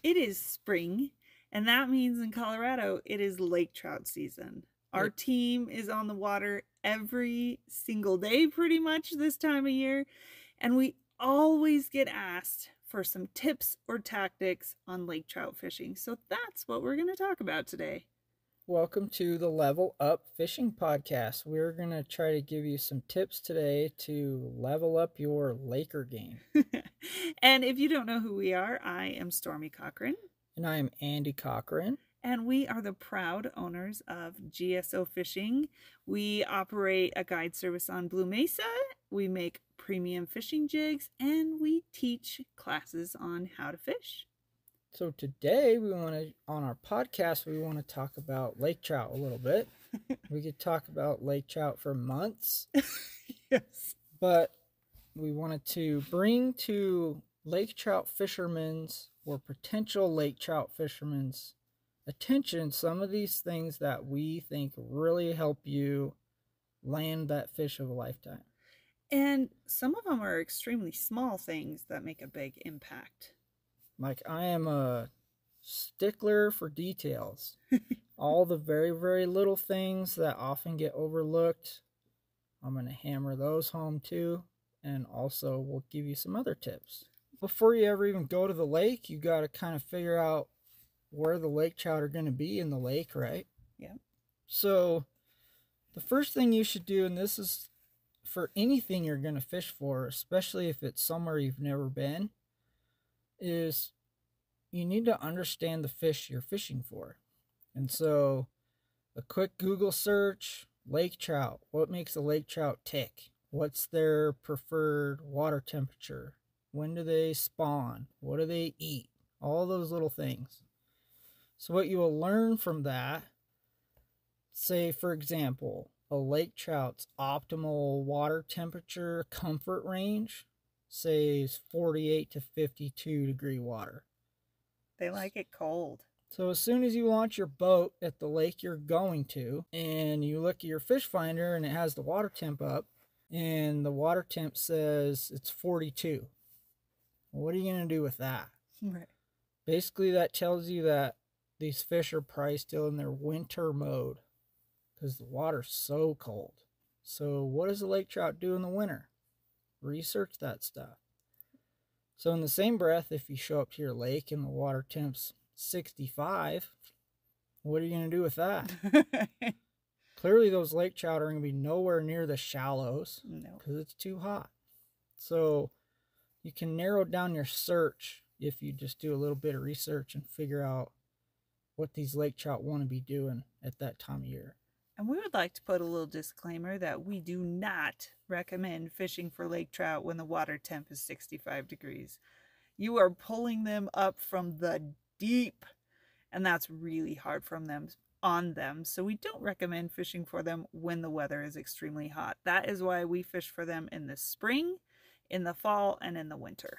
It is spring, and that means in Colorado, it is lake trout season. Our team is on the water every single day pretty much this time of year, and we always get asked for some tips or tactics on lake trout fishing. So that's what we're going to talk about today. Welcome to the Level Up Fishing Podcast. We're going to try to give you some tips today to level up your Laker game. And if you don't know who we are, I am Stormy Cochran. And I am Andy Cochran. And we are the proud owners of GSO Fishing. We operate a guide service on Blue Mesa. We make premium fishing jigs, and we teach classes on how to fish. So today on our podcast, we want to talk about lake trout a little bit. We could talk about lake trout for months. Yes. But we wanted to bring to lake trout fishermen's or potential lake trout fishermen's attention some of these things that we think really help you land that fish of a lifetime. And some of them are extremely small things that make a big impact. Like, I am a stickler for details. All the very, very little things that often get overlooked, I'm going to hammer those home too. And also we'll give you some other tips. Before you ever even go to the lake, you got to kind of figure out where the lake trout are going to be in the lake, right? Yeah. So the first thing you should do, and this is for anything you're going to fish for, especially if it's somewhere you've never been, is you need to understand the fish you're fishing for. And so a quick Google search, lake trout. What makes a lake trout tick? What's their preferred water temperature? When do they spawn? What do they eat? All those little things. So what you will learn from that, say for example, a lake trout's optimal water temperature comfort range, say, is 48 to 52 degree water. They like it cold. So as soon as you launch your boat at the lake you're going to, and you look at your fish finder and it has the water temp up, and the water temp says it's 42. What are you going to do with that? Right. Basically, that tells you that these fish are probably still in their winter mode because the water's so cold. So what does a lake trout do in the winter? Research that stuff. So in the same breath, if you show up to your lake and the water temp's 65, what are you going to do with that? Clearly, those lake trout are going to be nowhere near the shallows because it's too hot. So you can narrow down your search if you just do a little bit of research and figure out what these lake trout want to be doing at that time of year. And we would like to put a little disclaimer that we do not recommend fishing for lake trout when the water temp is 65 degrees. You are pulling them up from the deep, and that's really hard on them. So we don't recommend fishing for them when the weather is extremely hot. That is why we fish for them in the spring, in the fall, and in the winter.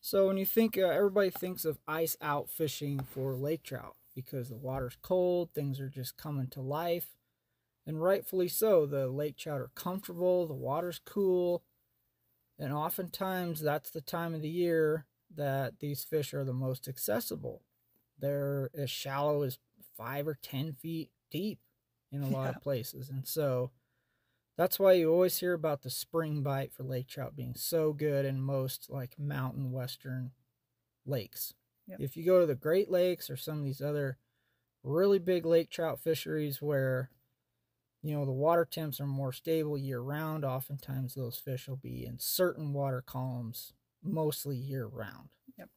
So when you think, everybody thinks of ice out fishing for lake trout because the water's cold, things are just coming to life. And rightfully so. The lake trout are comfortable, the water's cool, and oftentimes that's the time of the year that these fish are the most accessible. They're as shallow as 5 or 10 feet deep in a lot of places. And so that's why you always hear about the spring bite for lake trout being so good in most like mountain western lakes. Yep. If you go to the Great Lakes or some of these other really big lake trout fisheries where the water temps are more stable year-round, oftentimes those fish will be in certain water columns mostly year-round. Yep.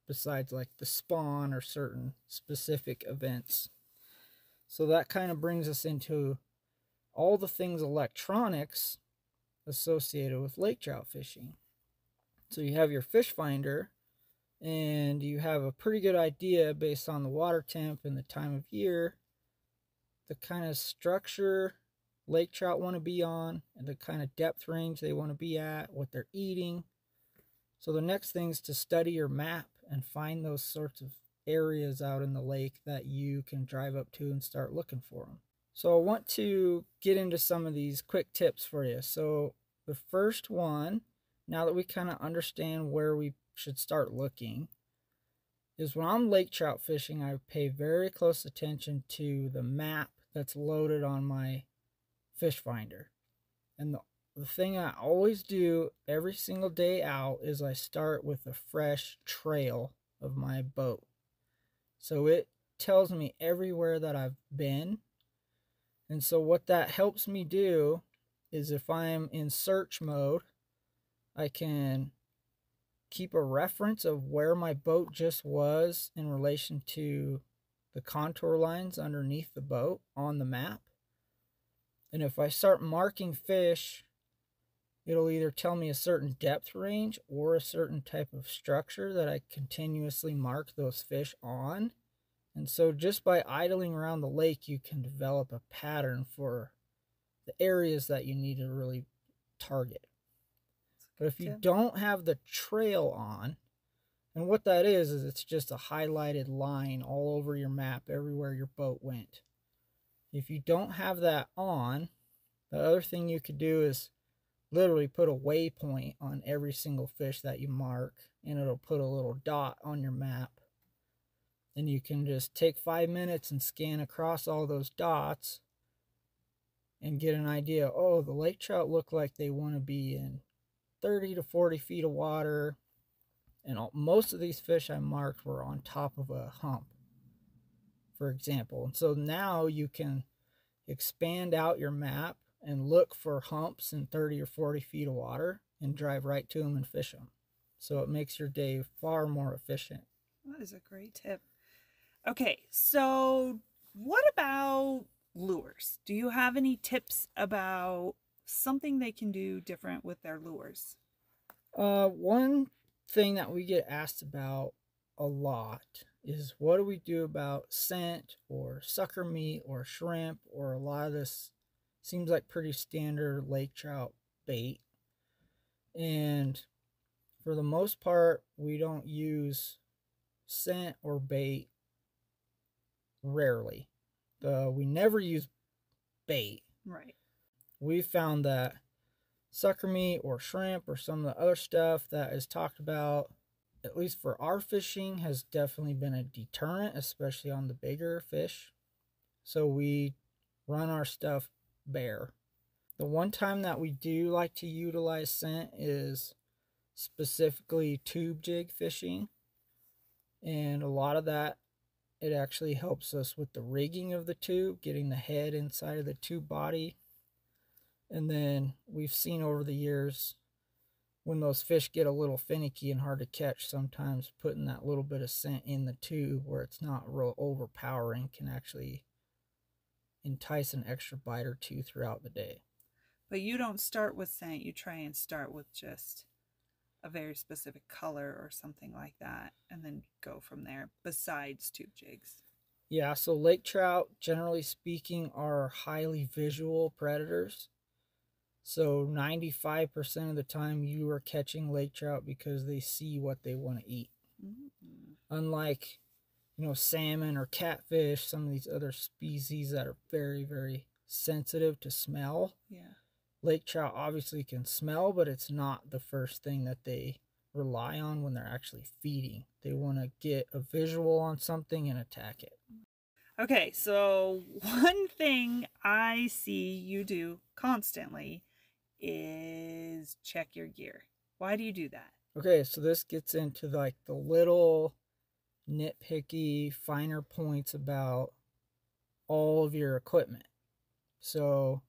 Besides like the spawn or certain specific events. So that kind of brings us into all the things electronics associated with lake trout fishing. So you have your fish finder, and you have a pretty good idea based on the water temp and the time of year, the kind of structure lake trout want to be on, and the kind of depth range they want to be at, what they're eating. So the next thing is to study your map and find those sorts of areas out in the lake that you can drive up to and start looking for them. So I want to get into some of these quick tips for you. So the first one, now that we kind of understand where we should start looking, is when I'm lake trout fishing, I pay very close attention to the map that's loaded on my fish finder. And the thing I always do every single day out is I start with a fresh trail of my boat. So it tells me everywhere that I've been. And so what that helps me do is if I'm in search mode, I can keep a reference of where my boat just was in relation to the contour lines underneath the boat on the map. And if I start marking fish, it'll either tell me a certain depth range or a certain type of structure that I continuously mark those fish on. And so just by idling around the lake, you can develop a pattern for the areas that you need to really target. But if you don't have the trail on, and what that is it's just a highlighted line all over your map everywhere your boat went. If you don't have that on, the other thing you could do is literally put a waypoint on every single fish that you mark, and it'll put a little dot on your map. And you can just take 5 minutes and scan across all those dots and get an idea. Oh, the lake trout look like they want to be in 30 to 40 feet of water. And most of these fish I marked were on top of a hump, for example. And so now you can expand out your map and look for humps in 30 or 40 feet of water and drive right to them and fish them. So it makes your day far more efficient. That is a great tip. Okay, so what about lures? Do you have any tips about something they can do different with their lures? One thing that we get asked about a lot is what do we do about scent or sucker meat or shrimp, or a lot of this seems like pretty standard lake trout bait. And for the most part, we don't use scent or bait. Rarely. We never use bait. Right. We found that sucker meat or shrimp or some of the other stuff that is talked about, at least for our fishing, has definitely been a deterrent, especially on the bigger fish. So we run our stuff bare. The one time that we do like to utilize scent is specifically tube jig fishing. And a lot of that, it actually helps us with the rigging of the tube, getting the head inside of the tube body. And then we've seen over the years when those fish get a little finicky and hard to catch, sometimes putting that little bit of scent in the tube where it's not real overpowering can actually entice an extra bite or two throughout the day. But you don't start with scent, you try and start with just a very specific color or something like that, and then go from there, besides tube jigs. Yeah, so lake trout, generally speaking, are highly visual predators. So 95% of the time you are catching lake trout because they see what they want to eat. Mm-hmm. Unlike, salmon or catfish, some of these other species that are very, very sensitive to smell. Yeah. Lake trout obviously can smell, but it's not the first thing that they rely on when they're actually feeding. They want to get a visual on something and attack it. Okay, so one thing I see you do constantly is check your gear. Why do you do that? Okay, so this gets into like the little nitpicky finer points about all of your equipment. So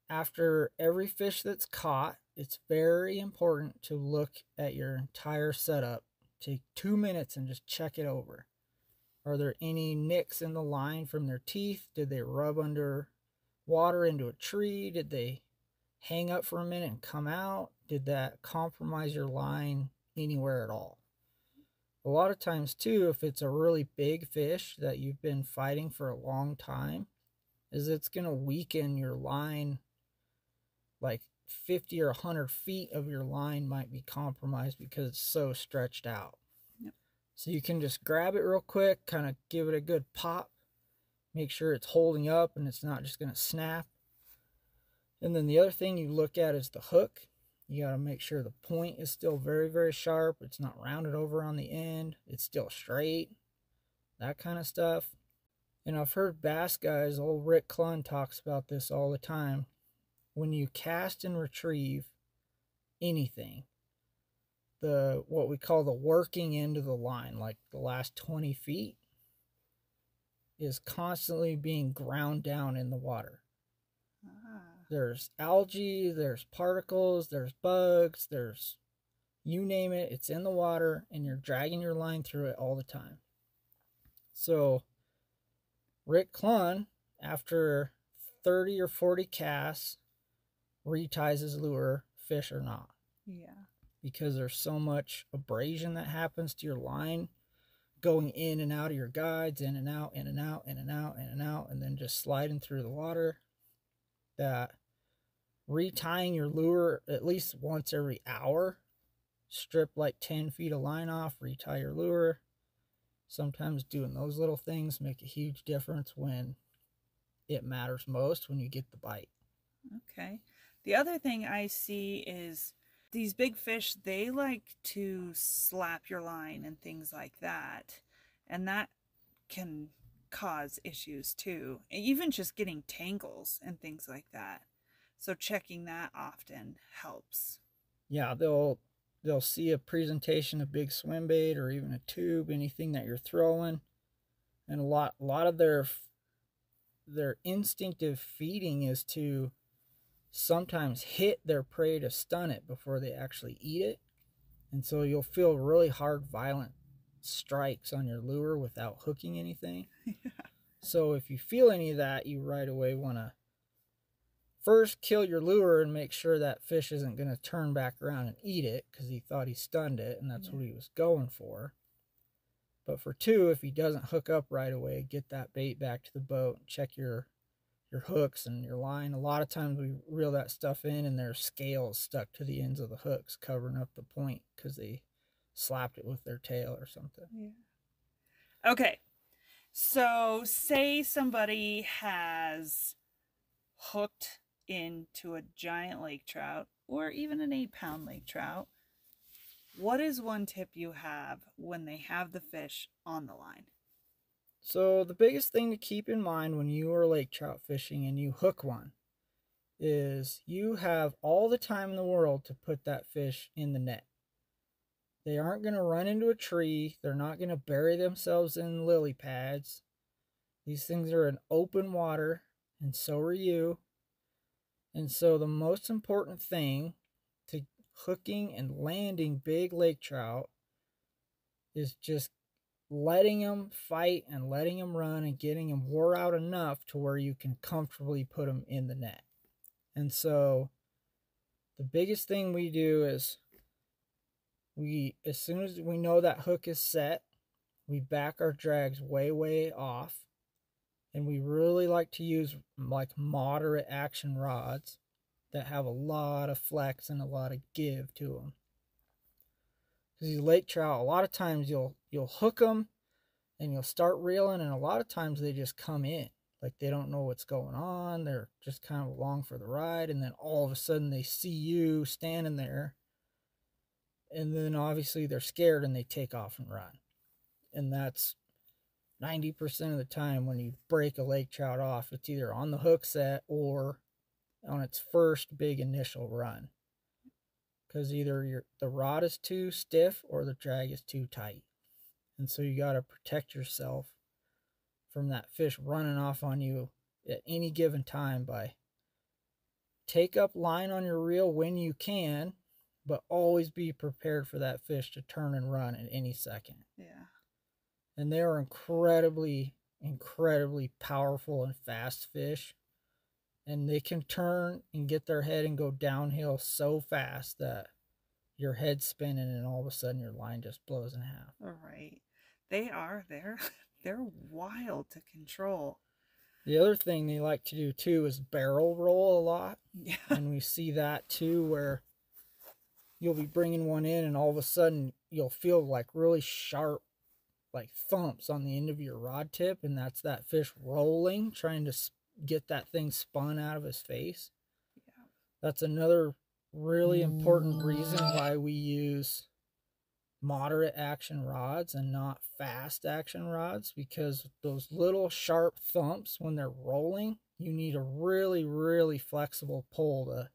after every fish that's caught, it's very important to look at your entire setup. Take 2 minutes and just check it over. Are there any nicks in the line from their teeth? Did they rub under water into a tree? Did they hang up for a minute and come out? Did that compromise your line anywhere at all? A lot of times too, if it's a really big fish that you've been fighting for a long time, is it's going to weaken your line. Like 50 or 100 feet of your line might be compromised because it's so stretched out. Yep. So you can just grab it real quick, kind of give it a good pop, make sure it's holding up and it's not just going to snap. And then the other thing you look at is the hook. You got to make sure the point is still very, very sharp. It's not rounded over on the end. It's still straight. That kind of stuff. And I've heard bass guys, old Rick Clunn talks about this all the time. When you cast and retrieve anything, what we call the working end of the line, like the last 20 feet, is constantly being ground down in the water. There's algae, there's particles, there's bugs, there's you name it, it's in the water, and you're dragging your line through it all the time. So Rick Clunn, after 30 or 40 casts, reties his lure, fish or not. Yeah. Because there's so much abrasion that happens to your line, going in and out of your guides, in and out, in and out, in and out, in and out, and then just sliding through the water, that retying your lure at least once every hour, strip like 10 feet of line off, retie your lure. Sometimes doing those little things make a huge difference when it matters most, when you get the bite. Okay. The other thing I see is these big fish, they like to slap your line and things like that. And that can cause issues too. Even just getting tangles and things like that. So checking that often helps. Yeah, they'll see a presentation of big swim bait or even a tube, anything that you're throwing, and a lot of their instinctive feeding is to sometimes hit their prey to stun it before they actually eat it. And so you'll feel really hard, violent strikes on your lure without hooking anything. Yeah. So if you feel any of that, you right away want to first kill your lure and make sure that fish isn't going to turn back around and eat it because he thought he stunned it and that's what he was going for. But for two, if he doesn't hook up right away, get that bait back to the boat and check your hooks and your line. A lot of times we reel that stuff in and there's scales stuck to the ends of the hooks covering up the point because they slapped it with their tail or something. Yeah. Okay. So say somebody has hooked into a giant lake trout or even an 8-pound lake trout. What is one tip you have when they have the fish on the line? So the biggest thing to keep in mind when you are lake trout fishing and you hook one is you have all the time in the world to put that fish in the net. They aren't going to run into a tree. They're not going to bury themselves in lily pads. These things are in open water, and so are you. And so the most important thing to hooking and landing big lake trout is just letting them fight and letting them run and getting them wore out enough to where you can comfortably put them in the net. And so the biggest thing we do is as soon as we know that hook is set, we back our drags way off. And we really like to use like moderate action rods that have a lot of flex and a lot of give to them. Because these lake trout, a lot of times you'll hook them and you'll start reeling, and a lot of times they just come in. Like they don't know what's going on. They're just kind of along for the ride, and then all of a sudden they see you standing there. And then obviously they're scared and they take off and run. And that's 90% of the time when you break a lake trout off, it's either on the hook set or on its first big initial run. Because either the rod is too stiff or the drag is too tight. And so you got to protect yourself from that fish running off on you at any given time by take up line on your reel when you can, but always be prepared for that fish to turn and run at any second. Yeah. And they are incredibly powerful and fast fish. And they can turn and get their head and go downhill so fast that your head's spinning and all of a sudden your line just blows in half. All right. They're wild to control. The other thing they like to do too is barrel roll a lot. Yeah. And we see that too, where you'll be bringing one in and all of a sudden you'll feel like really sharp like thumps on the end of your rod tip, and that's that fish rolling, trying to get that thing spun out of his face. Yeah. That's another really important reason why we use moderate action rods and not fast action rods, because those little sharp thumps when they're rolling, you need a really, really flexible pull to,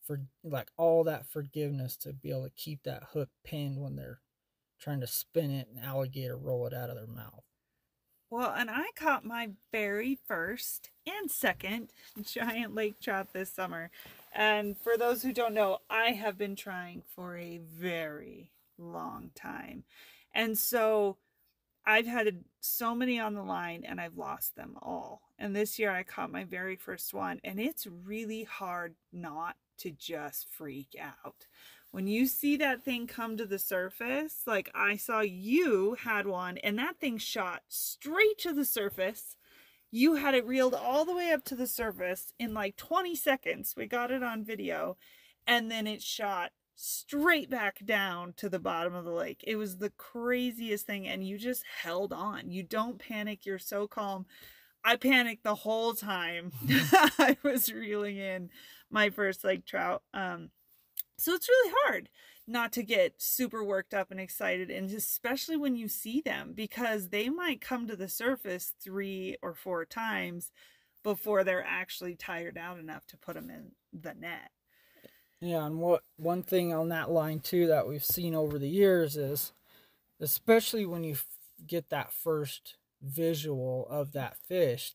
for like all that forgiveness to be able to keep that hook pinned when they're trying to spin it and alligator roll it out of their mouth. Well, and I caught my very first and second giant lake trout this summer. And for those who don't know, I have been trying for a very long time. And so I've had so many on the line and I've lost them all. And this year I caught my very first one, and it's really hard not to just freak out. When you see that thing come to the surface, like I saw you had one, and that thing shot straight to the surface. You had it reeled all the way up to the surface in like 20 seconds. We got it on video. And then it shot straight back down to the bottom of the lake. It was the craziest thing. And you just held on. You don't panic. You're so calm. I panicked the whole time I was reeling in my first lake trout. So it's really hard not to get super worked up and excited, and especially when you see them, because they might come to the surface 3 or 4 times before they're actually tired out enough to put them in the net. Yeah, and one thing on that line too that we've seen over the years is, especially when you get that first visual of that fish,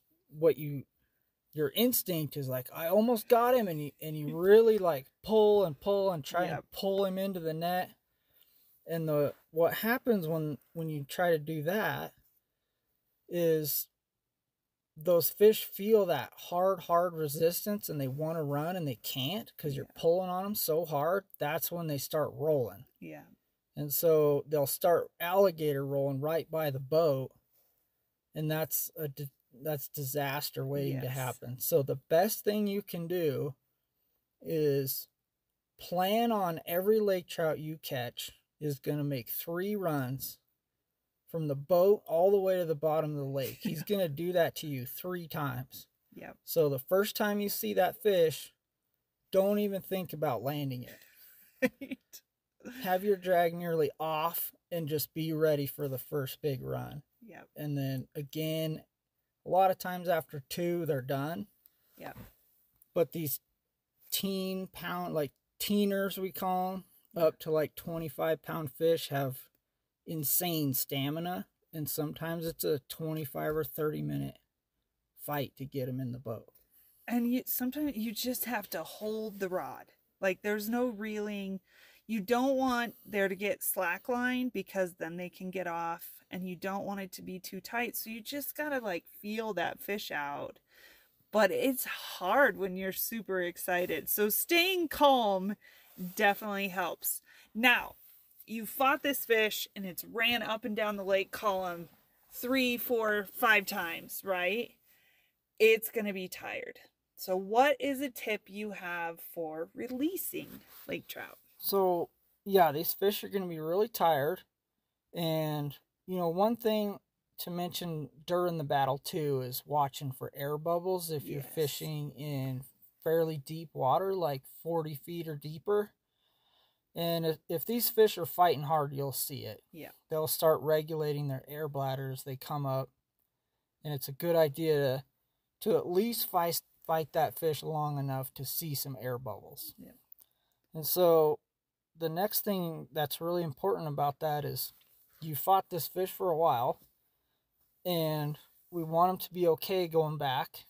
your instinct is like, I almost got him, and you really like pull and try to pull him into the net. And what happens when you try to do that is those fish feel that hard resistance, and they want to run and they can't because you're pulling on them so hard. That's when they start rolling. Yeah. And so they'll start alligator rolling right by the boat, and that's disaster waiting to happen. So the best thing you can do is plan on every lake trout you catch is going to make 3 runs from the boat all the way to the bottom of the lake. He's going to do that to you 3 times. Yep. So the first time you see that fish, don't even think about landing it. Right. Have your drag nearly off and just be ready for the first big run. Yep. And then again, a lot of times after 2, they're done. Yep. But these pound, like teeners we call them, up to like 25-pound fish have insane stamina. And sometimes it's a 25 or 30-minute fight to get them in the boat. And sometimes you just have to hold the rod. Like there's no reeling. You don't want there to get slack line, because then they can get off, and you don't want it to be too tight. So you just got to like feel that fish out. But it's hard when you're super excited. So staying calm definitely helps. Now, you fought this fish and it's ran up and down the lake column 3, 4, 5 times, right? It's going to be tired. So what is a tip you have for releasing lake trout? So, yeah, these fish are going to be really tired. And, one thing to mention during the battle, too, is watching for air bubbles if you're fishing in fairly deep water, like 40 feet or deeper. And if these fish are fighting hard, you'll see it. Yeah. They'll start regulating their air bladder as they come up. And it's a good idea to at least fight that fish long enough to see some air bubbles. Yeah. And so the next thing that's really important about that is you fought this fish for a while, and we want them to be okay going back.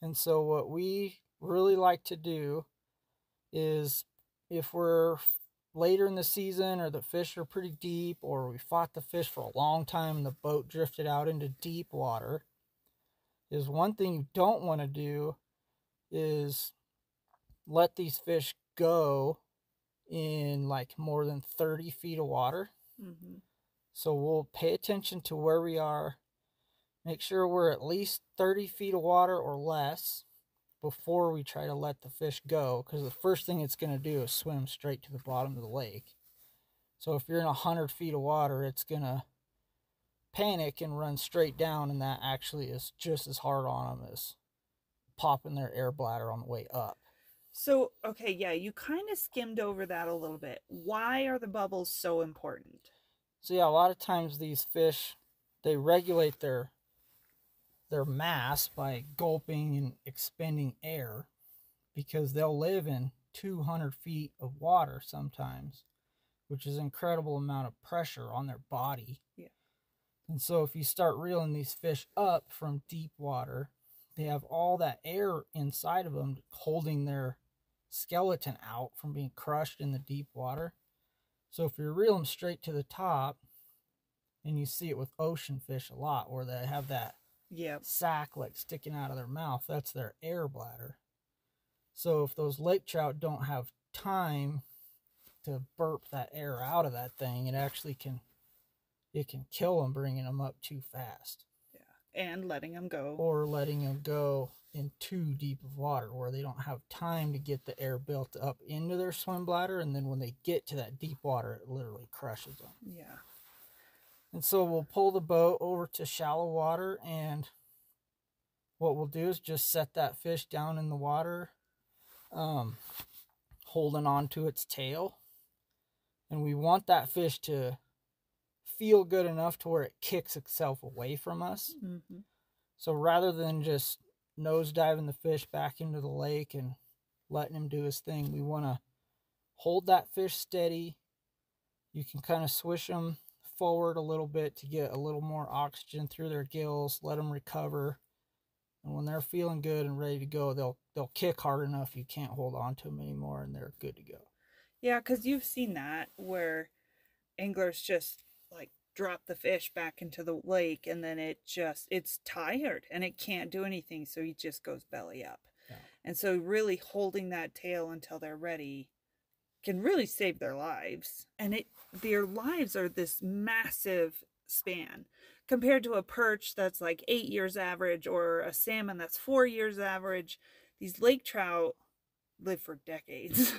And so what we really like to do is, if we're later in the season or the fish are pretty deep, or we fought the fish for a long time and the boat drifted out into deep water, is one thing you don't want to do is let these fish go in like more than 30 feet of water. Mm-hmm. So we'll pay attention to where we are, make sure we're at least 30 feet of water or less before we try to let the fish go, because the first thing it's going to do is swim straight to the bottom of the lake. So if you're in 100 feet of water, it's going to panic and run straight down, and that actually is just as hard on them as popping their air bladder on the way up. So, okay, yeah, you kind of skimmed over that a little bit. Why are the bubbles so important? So yeah, a lot of times these fish, they regulate their mass by gulping and expending air, because they'll live in 200 feet of water sometimes, which is an incredible amount of pressure on their body. Yeah. And so if you start reeling these fish up from deep water, they have all that air inside of them holding their skeleton out from being crushed in the deep water. So if you reel them straight to the top, and you see it with ocean fish a lot, where they have that sac like sticking out of their mouth, that's their air bladder. So if those lake trout don't have time to burp that air out of that thing, it can kill them, bringing them up too fast. Yeah, and letting them go. Or letting them go in too deep of water, where they don't have time to get the air built up into their swim bladder, and then when they get to that deep water, it literally crushes them. Yeah. And so we'll pull the boat over to shallow water, and what we'll do is just set that fish down in the water, holding on to its tail. And we want that fish to feel good enough to where it kicks itself away from us. Mm-hmm. So rather than just nose diving the fish back into the lake and letting him do his thing, we want to hold that fish steady. You can kind of swish them forward a little bit to get a little more oxygen through their gills, let them recover, and when they're feeling good and ready to go, they'll kick hard enough you can't hold on to them anymore, and they're good to go. Yeah, because you've seen that where anglers just like drop the fish back into the lake, and then it's tired and it can't do anything, so he just goes belly up. Yeah. And so really holding that tail until they're ready can really save their lives. And their lives are this massive span compared to a perch that's like 8 years average, or a salmon that's 4 years average. These lake trout live for decades.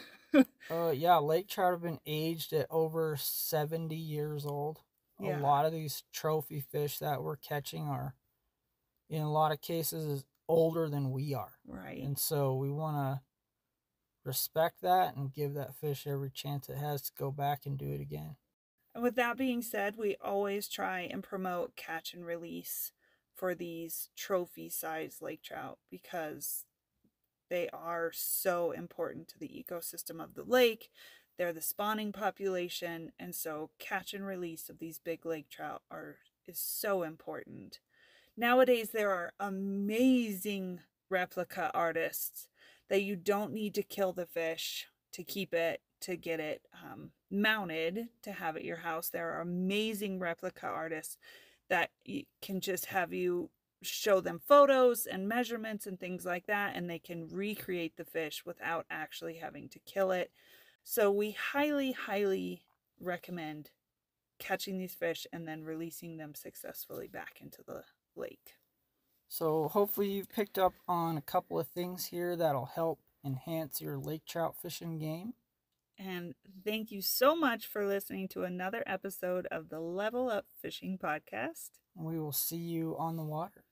Yeah, lake trout have been aged at over 70 years old. Yeah. A lot of these trophy fish that we're catching are, in a lot of cases, older than we are. Right. And so we want to respect that and give that fish every chance it has to go back and do it again. And with that being said, we always try and promote catch and release for these trophy sized lake trout, because they are so important to the ecosystem of the lake. They're the spawning population, and so catch and release of these big lake trout is so important. Nowadays, there are amazing replica artists that you don't need to kill the fish to keep it, to get it mounted, to have at your house. There are amazing replica artists that can just have you show them photos and measurements and things like that, and they can recreate the fish without actually having to kill it. So we highly, highly recommend catching these fish and then releasing them successfully back into the lake. So hopefully you've picked up on a couple of things here that'll help enhance your lake trout fishing game. And thank you so much for listening to another episode of the Level Up Fishing Podcast. We will see you on the water.